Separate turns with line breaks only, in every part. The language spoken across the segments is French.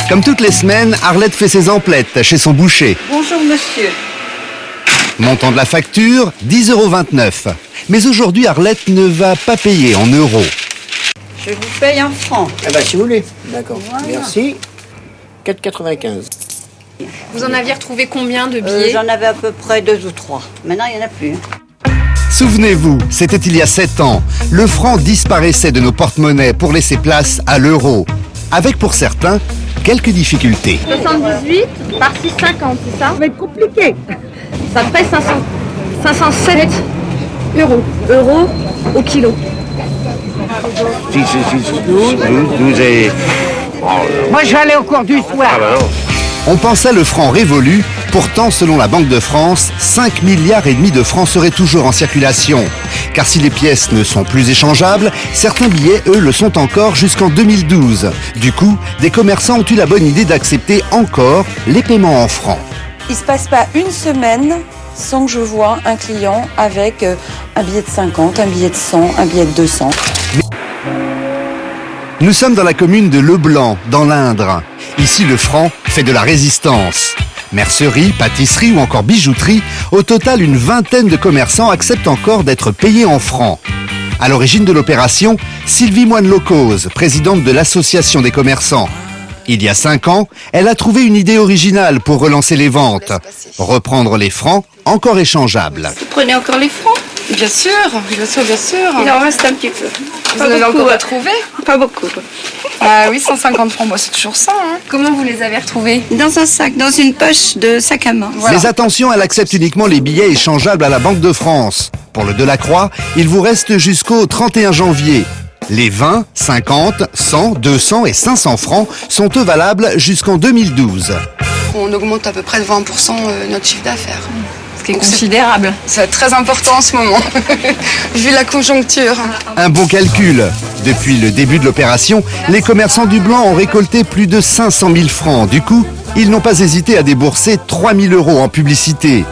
Comme toutes les semaines, Arlette fait ses emplettes chez son boucher.
Bonjour monsieur.
Montant de la facture, 10,29 €. Mais aujourd'hui, Arlette ne va pas payer en euros.
Je vous paye en francs.
Ah bah si vous voulez. D'accord.
Voilà.
Merci. 4,95.
Vous en aviez retrouvé combien de billets?
J'en avais à peu près 2 ou 3. Maintenant, il n'y en a plus.
Souvenez-vous, c'était il y a 7 ans. Le franc disparaissait de nos porte-monnaies pour laisser place à l'euro. Avec pour certains, quelques difficultés.
78 par 6,50, c'est ça?
Ça va être compliqué.
Ça ferait 507 euros. Euros au kilo.
6, 12 et...
Moi, je vais aller au cours du soir.
Ah bah non.
On pensait le franc révolu. Pourtant, selon la Banque de France, 5,5 milliards de francs seraient toujours en circulation. Car si les pièces ne sont plus échangeables, certains billets, eux, le sont encore jusqu'en 2012. Du coup, des commerçants ont eu la bonne idée d'accepter encore les paiements en francs.
Il ne se passe pas une semaine sans que je vois un client avec un billet de 50, un billet de 100, un billet de 200.
Nous sommes dans la commune de Leblanc, dans l'Indre. Ici, le franc fait de la résistance. Mercerie, pâtisserie ou encore bijouterie, au total, une vingtaine de commerçants acceptent encore d'être payés en francs. À l'origine de l'opération, Sylvie Moine-Locose, présidente de l'Association des commerçants. Il y a 5 ans, elle a trouvé une idée originale pour relancer les ventes. Reprendre les francs encore échangeables.
Vous prenez encore les francs?
Bien sûr, bien sûr, bien sûr.
Il en reste un petit peu.
Vous en avez encore retrouvé?
Pas beaucoup.
Ah oui, 150 francs, moi c'est toujours ça. Hein. Comment vous les avez retrouvés?
Dans un sac, dans une poche de sac à main.
Voilà.
Mais attention, elle accepte uniquement les billets échangeables à la Banque de France. Pour le Delacroix, il vous reste jusqu'au 31 janvier. Les 20, 50, 100, 200 et 500 francs sont eux valables jusqu'en 2012.
On augmente à peu près de 20% notre chiffre d'affaires.
Ce qui est considérable.
C'est très important en ce moment, vu la conjoncture.
Un bon calcul. Depuis le début de l'opération, les commerçants du Blanc ont récolté plus de 500 000 francs. Du coup, ils n'ont pas hésité à débourser 3 000 € en publicité.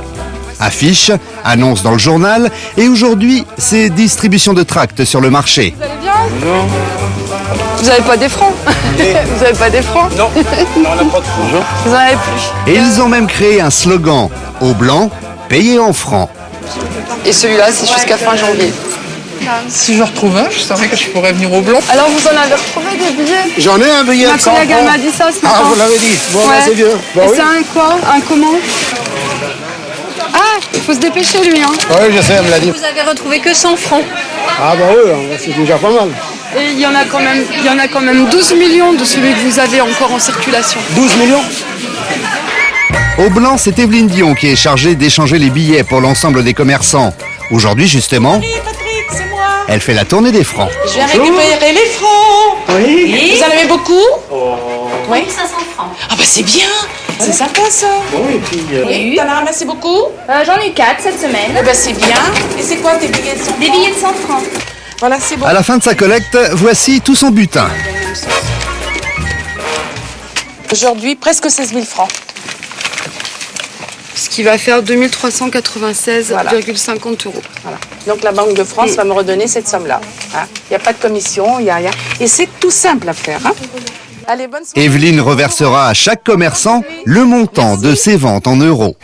Affiches, annonces dans le journal et aujourd'hui, c'est distribution de tracts sur le marché.
Vous allez bien? Vous n'avez pas des francs? Vous n'avez pas des francs?
Non, on n'a pas de francs.
Vous n'en avez plus.
Et ils ont même créé un slogan. Au Blanc, payez en francs.
Et celui-là, c'est jusqu'à fin janvier.
Si je retrouve un, je savais que je pourrais venir au Blanc.
Alors vous en avez retrouvé des billets?
J'en ai un billet
Ma
de 100
collègue elle
francs.
m'a dit ça ce matin.
Ah, vous l'avez dit. Bon, bah,
Ouais.
c'est bien. Bah,
Et
oui.
c'est un quoi? Un comment? Ah, il faut se dépêcher lui, hein.
Oui, je sais, elle me l'a dit.
Vous avez retrouvé que 100 francs.
Ah bah oui, c'est déjà pas mal.
Et il y en a quand même 12 millions de celui que vous avez encore en circulation.
12 millions.
Au Blanc, c'est Evelyne Dion qui est chargée d'échanger les billets pour l'ensemble des commerçants. Aujourd'hui, justement, elle fait la tournée des francs.
Je viens récupérer les francs.
Oui.
Vous en avez beaucoup? Oui.
500 francs.
Ah bah c'est bien. C'est sympa ça.
Oui, et puis...
Oui. T'en as ramassé beaucoup?
J'en ai 4 cette semaine.
Eh ben c'est bien. Et c'est quoi tes billets de 100 francs?
Des billets de 100 francs.
Voilà, c'est bon.
À la fin de sa collecte, voici tout son butin.
Aujourd'hui, presque 16 000 francs.
Ce qui va faire 2396,50
Voilà.
€.
Voilà. Donc la Banque de France va me redonner cette somme-là. Il n'y a pas de commission, il n'y a rien. Et c'est tout simple à faire. Hein. Allez, bonne soirée.
Evelyne reversera à chaque commerçant le montant de ses ventes en euros.